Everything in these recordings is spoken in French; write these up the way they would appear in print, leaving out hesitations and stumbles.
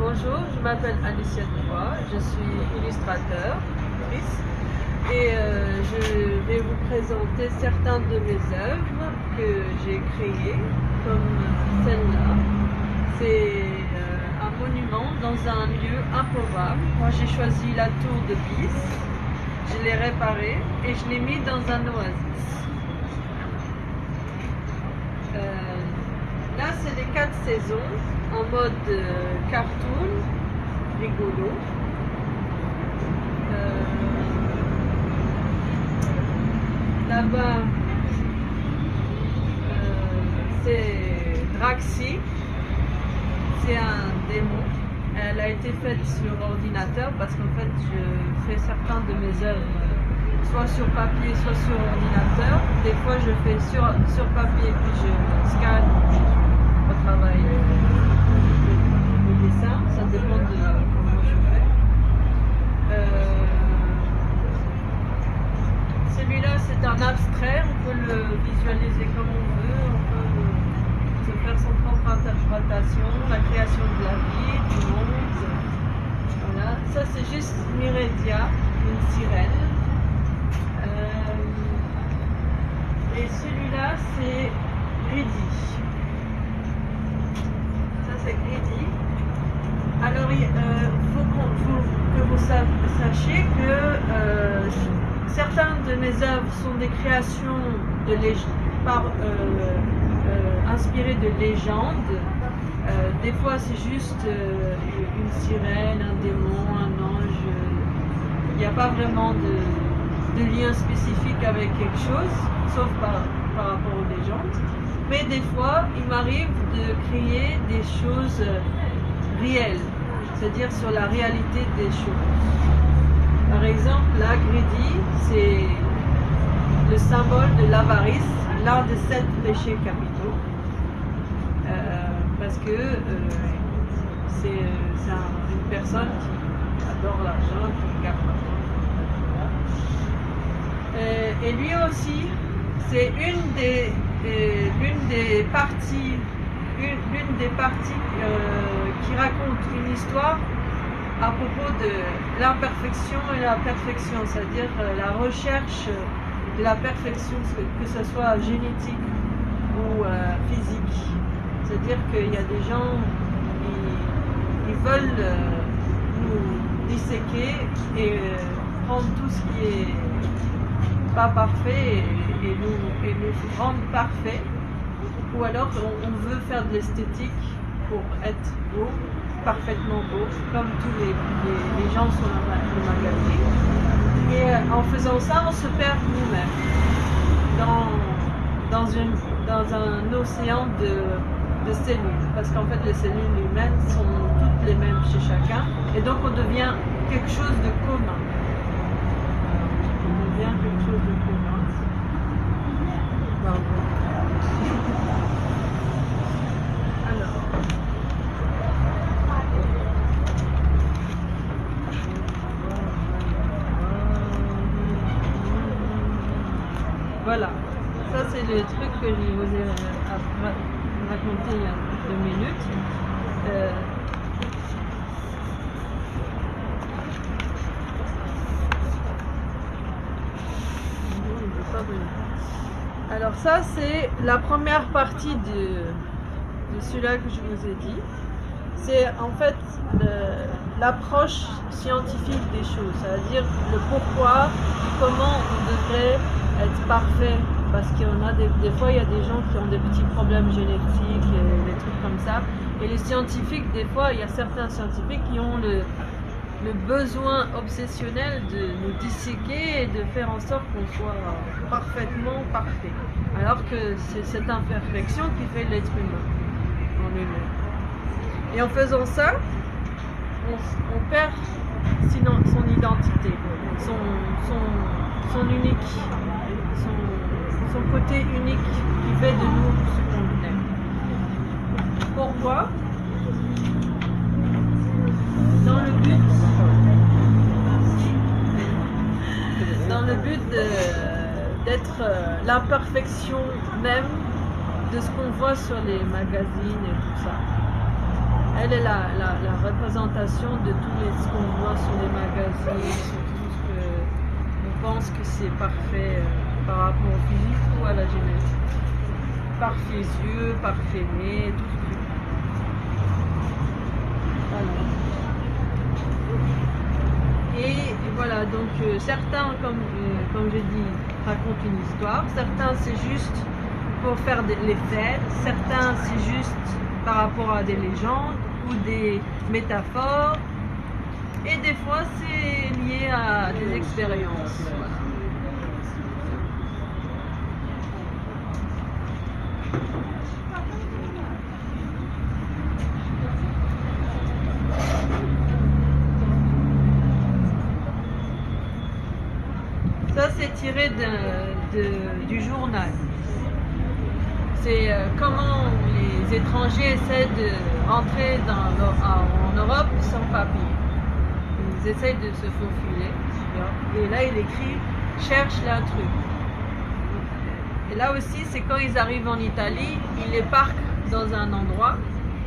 Bonjour, je m'appelle Alicia Dubois, je suis illustrateur et je vais vous présenter certaines de mes œuvres que j'ai créées, comme celle-là. C'est un monument dans un lieu improbable. Moi j'ai choisi la tour de Pise, je l'ai réparée et je l'ai mis dans un oasis. Là c'est les 4 saisons en mode cartoon, rigolo. Là-bas, c'est Draxi, c'est un démon. Elle a été faite sur ordinateur parce qu'en fait, je fais certains de mes œuvres soit sur papier, soit sur ordinateur. Des fois, je fais sur papier puis je scanne au travail. Le dessin, ça dépend de comment je fais. Celui-là, c'est un abstrait, on peut le visualiser comme on veut, on peut se faire son propre interprétation, la création de la vie, du monde. Voilà, ça c'est juste Miredia, une sirène. Et celui-là, c'est Greedy. C'est Greedy. Alors il faut que vous sachiez que certaines de mes œuvres sont des créations inspirées de légendes. Des fois c'est juste une sirène, un démon, un ange. Il n'y a pas vraiment de lien spécifique avec quelque chose, sauf par rapport aux légendes. Mais des fois, il m'arrive de créer des choses réelles, c'est-à-dire sur la réalité des choses. Par exemple, la Greedy, c'est le symbole de l'avarice, l'un des 7 péchés capitaux, parce que c'est une personne qui adore l'argent, qui regarde l'argent. Et lui aussi, c'est l'une des parties qui raconte une histoire à propos de l'imperfection et la perfection, c'est-à-dire la recherche de la perfection, que ce soit génétique ou physique. C'est-à-dire qu'il y a des gens qui veulent nous disséquer et prendre tout ce qui est pas parfait et nous rendre parfaits, ou alors on veut faire de l'esthétique pour être beau, parfaitement beau, comme tous les gens sur le magazine. Et en faisant ça, on se perd nous-mêmes dans un océan de cellules, parce qu'en fait les cellules humaines sont toutes les mêmes chez chacun, et donc on devient quelque chose de commun. On devient quelque chose de commun. Alors, voilà, ça c'est le truc que je vous ai raconté il y a 2 minutes. Alors ça c'est la première partie de celui-là que je vous ai dit. C'est en fait l'approche scientifique des choses, c'est-à-dire le pourquoi, comment on devrait être parfait, parce qu'il y en a des fois il y a des gens qui ont des petits problèmes génétiques et des trucs comme ça, et les scientifiques, des fois il y a certains scientifiques qui ont le besoin obsessionnel de nous disséquer et de faire en sorte qu'on soit parfaitement parfait, alors que c'est cette imperfection qui fait l'être humain en lui-même. Et en faisant ça, on perd sinon son identité, son unique, son côté unique qui fait de nous ce qu'on est. Pourquoi? Dans le but d'être l'imperfection même de ce qu'on voit sur les magazines et tout ça. elle est la représentation de ce qu'on voit sur les magazines, sur tout ce que on pense que c'est parfait par rapport au physique ou à la génétique. Parfaits yeux, parfait nez, tout ce truc. Voilà. Et voilà, donc certains, comme j'ai dit, racontent une histoire, certains c'est juste pour faire les fêtes, certains c'est juste par rapport à des légendes ou des métaphores, et des fois c'est lié à des expériences. Voilà. Ça c'est tiré du journal. C'est comment les étrangers essaient de rentrer en Europe sans papier. Ils essayent de se faufiler. Et là il écrit « cherche l'intrus ». Et là aussi c'est quand ils arrivent en Italie, ils les parquent dans un endroit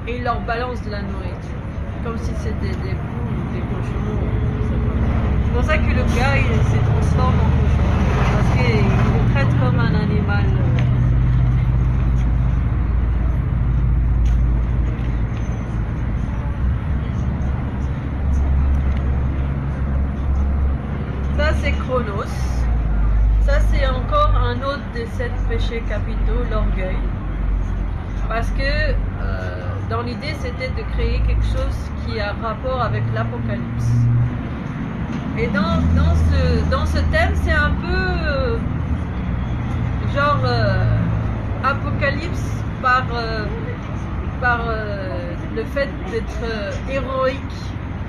et ils leur balancent de la nourriture. Comme si c'était des poules ou des cochons. C'est pour ça que le gars il se transforme en cochon. Parce qu'il le traite comme un animal. Ça c'est Chronos. Ça c'est encore un autre des 7 péchés capitaux, l'orgueil. Parce que dans l'idée c'était de créer quelque chose qui a rapport avec l'Apocalypse. Et dans ce thème, c'est un peu genre Apocalypse par le fait d'être héroïque,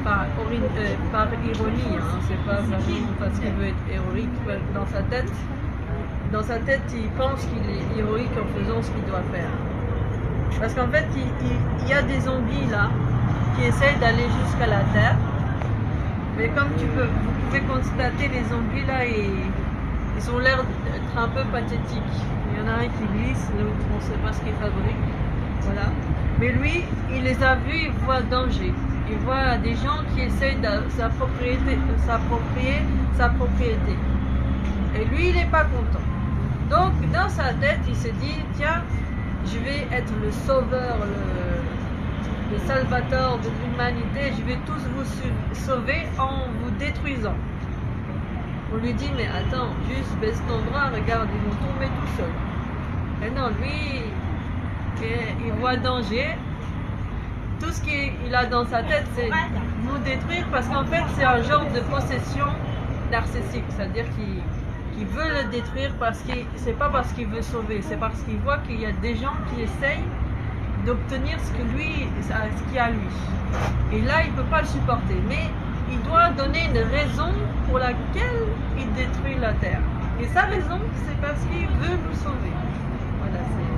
par ironie, hein. C'est pas vraiment parce qu'il veut être héroïque dans sa tête. Dans sa tête, il pense qu'il est héroïque en faisant ce qu'il doit faire. Parce qu'en fait, il y a des zombies là qui essayent d'aller jusqu'à la terre. Mais comme vous pouvez constater, les zombies là, ils ont l'air d'être un peu pathétiques. Il y en a un qui glisse, l'autre on ne sait pas ce qu'il fabrique. Voilà. Mais lui, il les a vus, il voit danger. Il voit des gens qui essayent de s'approprier sa propriété. Et lui, il n'est pas content. Donc, dans sa tête, il se dit, tiens, je vais être le sauveur, le salvateur de l'humanité, je vais tous vous sauver en vous détruisant. On lui dit, mais attends, juste baisse ton bras, regarde, ils vont tomber tout seuls. Et non, lui, il voit danger. Tout ce qu'il a dans sa tête, c'est nous détruire, parce qu'en fait, c'est un genre de possession narcissique, c'est-à-dire qu'il veut le détruire parce que c'est pas parce qu'il veut sauver, c'est parce qu'il voit qu'il y a des gens qui essayent d'obtenir ce qu'il a lui. Et là, il ne peut pas le supporter. Mais il doit donner une raison pour laquelle il détruit la terre. Et sa raison, c'est parce qu'il veut nous sauver. Voilà, c'est...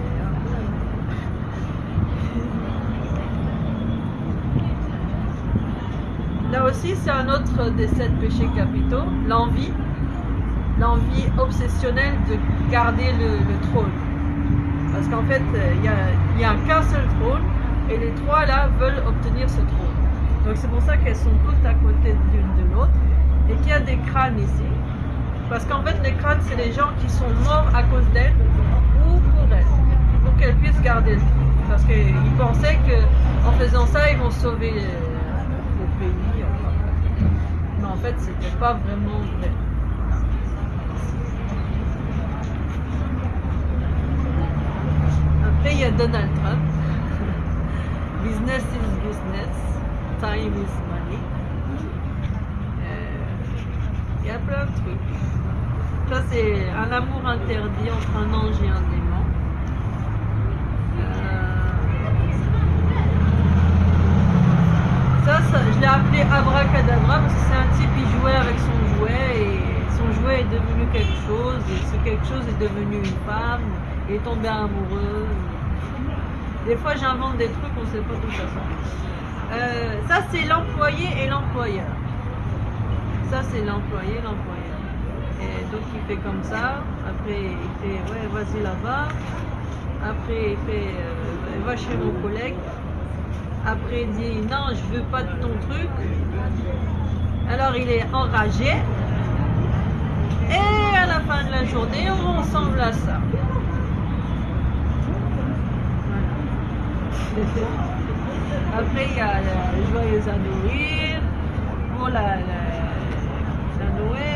Là aussi, c'est un autre des 7 péchés capitaux, l'envie. L'envie obsessionnelle de garder le trône. Parce qu'en fait, il n'y a qu'un seul trône et les 3 là veulent obtenir ce trône. Donc c'est pour ça qu'elles sont toutes à côté l'une de l'autre et qu'il y a des crânes ici. Parce qu'en fait, les crânes, c'est les gens qui sont morts à cause d'elles ou pour elles, pour qu'elles puissent garder le trône. Parce qu'ils pensaient qu'en faisant ça, ils vont sauver le pays. Mais en fait, c'était pas vraiment vrai. Après, il y a Donald Trump. Business is business, time is money. Il y a plein de trucs. Ça, c'est un amour interdit entre un ange et un démon. Ça, je l'ai appelé abracadabra parce que c'est un type qui jouait avec son jouet et son jouet est devenu quelque chose et ce quelque chose est devenu une femme. Il est tombé amoureux. Des fois j'invente des trucs, on ne sait pas tout ça. Ça c'est l'employé et l'employeur. Ça c'est l'employé, l'employeur. Et donc il fait comme ça. Après il fait ouais vas-y là-bas. Après il fait va chez mon collègue. Après il dit non, je veux pas de ton truc. Alors il est enragé. Et à la fin de la journée, on ressemble à ça. Voilà. Après il y a le joyeux à nourrir pour la Noël.